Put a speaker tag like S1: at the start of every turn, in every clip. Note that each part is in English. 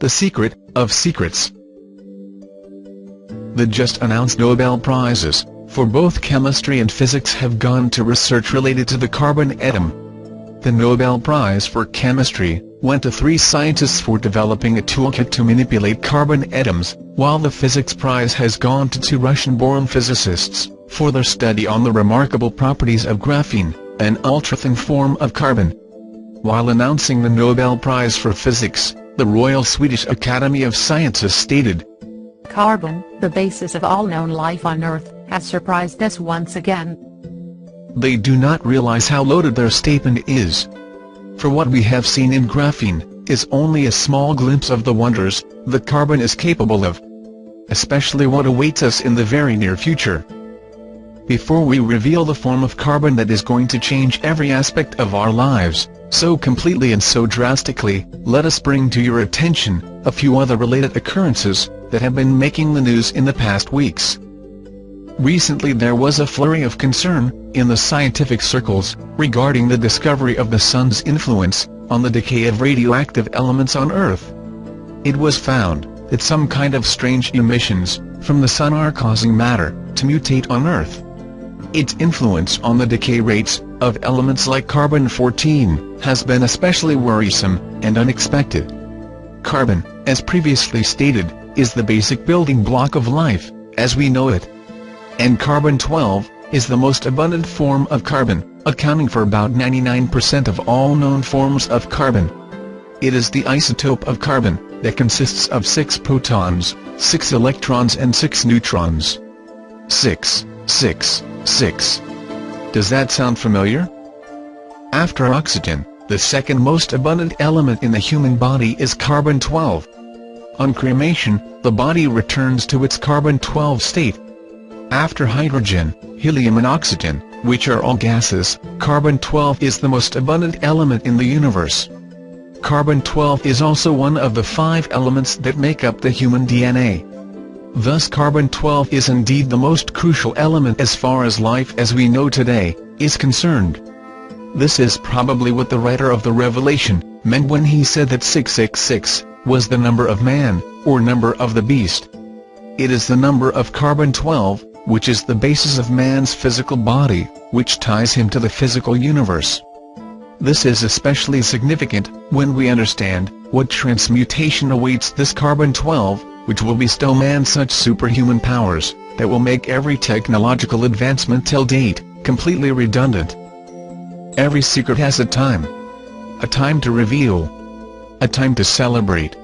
S1: The secret of secrets. The just announced Nobel Prizes, for both chemistry and physics, have gone to research related to the carbon atom. The Nobel Prize for Chemistry went to 3 scientists for developing a toolkit to manipulate carbon atoms, while the Physics Prize has gone to 2 Russian-born physicists, for their study on the remarkable properties of graphene, an ultra-thin form of carbon. While announcing the Nobel Prize for Physics, the Royal Swedish Academy of Sciences stated,
S2: "Carbon, the basis of all known life on Earth, has surprised us once again."
S1: They do not realize how loaded their statement is. For what we have seen in graphene is only a small glimpse of the wonders that carbon is capable of, especially what awaits us in the very near future. Before we reveal the form of carbon that is going to change every aspect of our lives, so completely and so drastically, let us bring to your attention a few other related occurrences that have been making the news in the past weeks. Recently there was a flurry of concern in the scientific circles regarding the discovery of the sun's influence on the decay of radioactive elements on Earth. It was found that some kind of strange emissions from the sun are causing matter to mutate on Earth. Its influence on the decay rates of elements like carbon-14 has been especially worrisome and unexpected. Carbon, as previously stated, is the basic building block of life, as we know it. And carbon-12 is the most abundant form of carbon, accounting for about 99% of all known forms of carbon. It is the isotope of carbon that consists of 6 protons, 6 electrons and 6 neutrons. 6, 6, 6. Does that sound familiar? After oxygen, the second most abundant element in the human body is carbon-12. On cremation, the body returns to its carbon-12 state. After hydrogen, helium and oxygen, which are all gases, carbon-12 is the most abundant element in the universe. Carbon-12 is also one of the 5 elements that make up the human DNA. Thus carbon-12 is indeed the most crucial element as far as life as we know today is concerned. This is probably what the writer of the Revelation meant when he said that 666 was the number of man, or number of the beast. It is the number of carbon-12, which is the basis of man's physical body, which ties him to the physical universe. This is especially significant when we understand what transmutation awaits this carbon-12, which will bestow man such superhuman powers that will make every technological advancement till date completely redundant. Every secret has a time to reveal, a time to celebrate.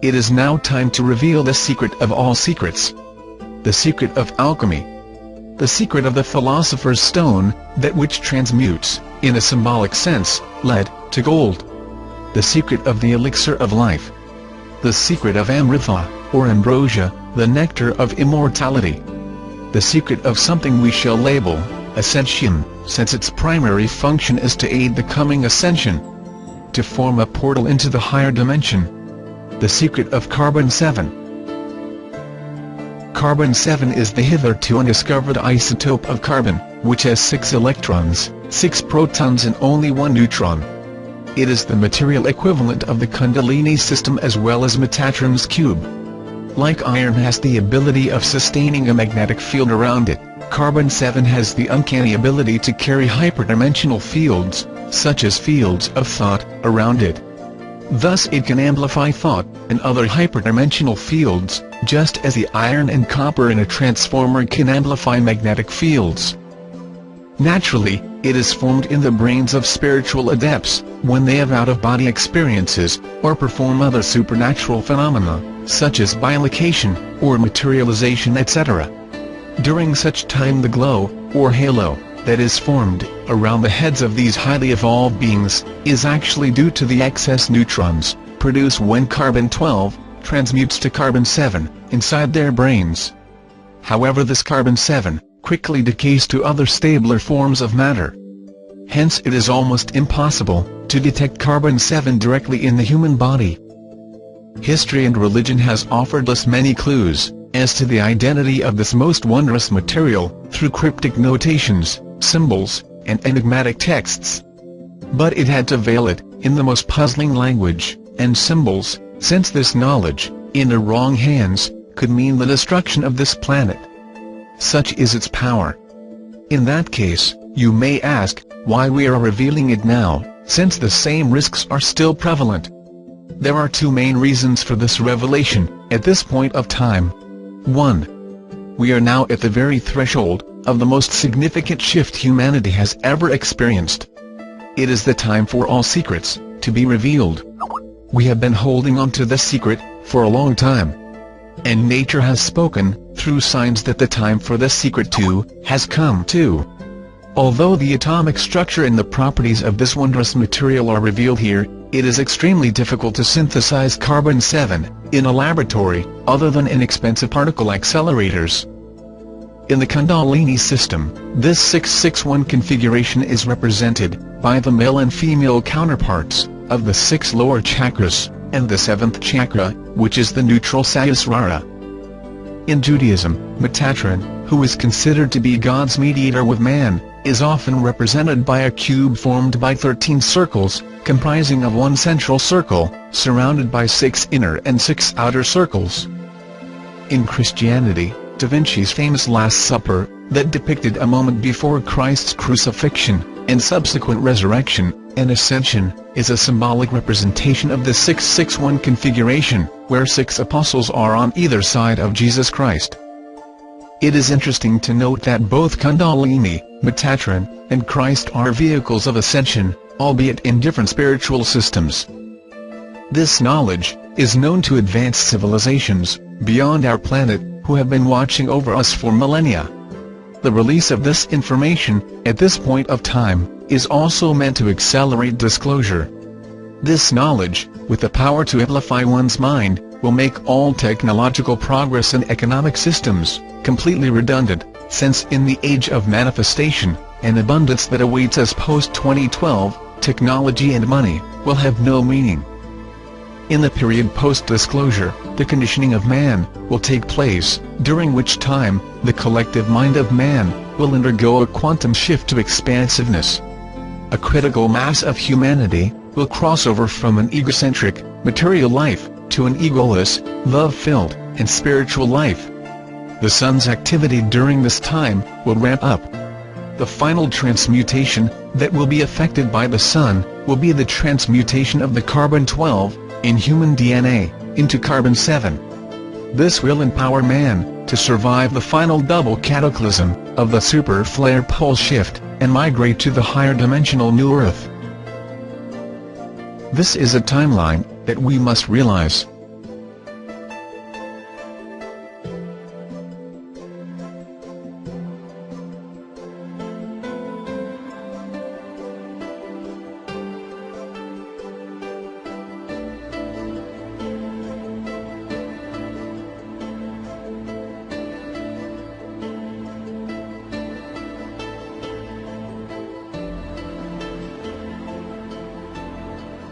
S1: It is now time to reveal the secret of all secrets, the secret of alchemy, the secret of the philosopher's stone, that which transmutes, in a symbolic sense, lead to gold, the secret of the elixir of life, the secret of amrita, or ambrosia, the nectar of immortality, the secret of something we shall label ascension, since its primary function is to aid the coming ascension, to form a portal into the higher dimension, the secret of carbon-7. Carbon-7 is the hitherto undiscovered isotope of carbon, which has 6 electrons, 6 protons and only 1 neutron. It is the material equivalent of the Kundalini system as well as Metatron's cube. Like iron has the ability of sustaining a magnetic field around it, carbon-7 has the uncanny ability to carry hyperdimensional fields, such as fields of thought, around it. Thus it can amplify thought and other hyperdimensional fields, just as the iron and copper in a transformer can amplify magnetic fields. Naturally, it is formed in the brains of spiritual adepts, when they have out-of-body experiences, or perform other supernatural phenomena, such as bilocation, or materialization etc. During such time the glow, or halo, that is formed around the heads of these highly evolved beings, is actually due to the excess neutrons produced when carbon-12 transmutes to carbon-7 inside their brains. However, this carbon-7 quickly decays to other stabler forms of matter. Hence it is almost impossible to detect carbon-7 directly in the human body. History and religion has offered us many clues as to the identity of this most wondrous material, through cryptic notations, symbols, and enigmatic texts. But it had to veil it in the most puzzling language and symbols since this knowledge, in the wrong hands, could mean the destruction of this planet. Such is its power. In that case, you may ask, why we are revealing it now, since the same risks are still prevalent. There are two main reasons for this revelation, at this point of time. 1. We are now at the very threshold of the most significant shift humanity has ever experienced. It is the time for all secrets to be revealed. We have been holding on to this secret for a long time. And nature has spoken, through signs, that the time for this secret too has come too. Although the atomic structure and the properties of this wondrous material are revealed here, it is extremely difficult to synthesize carbon-7 in a laboratory, other than in expensive particle accelerators. In the Kundalini system, this 661 configuration is represented by the male and female counterparts of the 6 lower chakras, and the 7th chakra, which is the neutral Sahasrara. In Judaism, Metatron, who is considered to be God's mediator with man, is often represented by a cube formed by 13 circles, comprising of one central circle, surrounded by 6 inner and 6 outer circles. In Christianity, Da Vinci's famous Last Supper, that depicted a moment before Christ's crucifixion, and subsequent resurrection and ascension, is a symbolic representation of the 661 configuration, where 6 apostles are on either side of Jesus Christ. It is interesting to note that both Kundalini, Metatron, and Christ are vehicles of ascension, albeit in different spiritual systems. This knowledge is known to advanced civilizations beyond our planet, who have been watching over us for millennia. The release of this information, at this point of time, is also meant to accelerate disclosure. This knowledge, with the power to amplify one's mind, will make all technological progress and economic systems completely redundant, since in the age of manifestation and abundance that awaits us post-2012, technology and money will have no meaning. In the period post-disclosure, the conditioning of man will take place, during which time, the collective mind of man will undergo a quantum shift to expansiveness. A critical mass of humanity will cross over from an egocentric, material life, to an egoless, love-filled, and spiritual life. The sun's activity during this time will ramp up. The final transmutation that will be affected by the sun will be the transmutation of the carbon-12 in human DNA into carbon-7. This will empower man to survive the final double cataclysm of the super flare pole shift and migrate to the higher dimensional new Earth. This is a timeline that we must realize.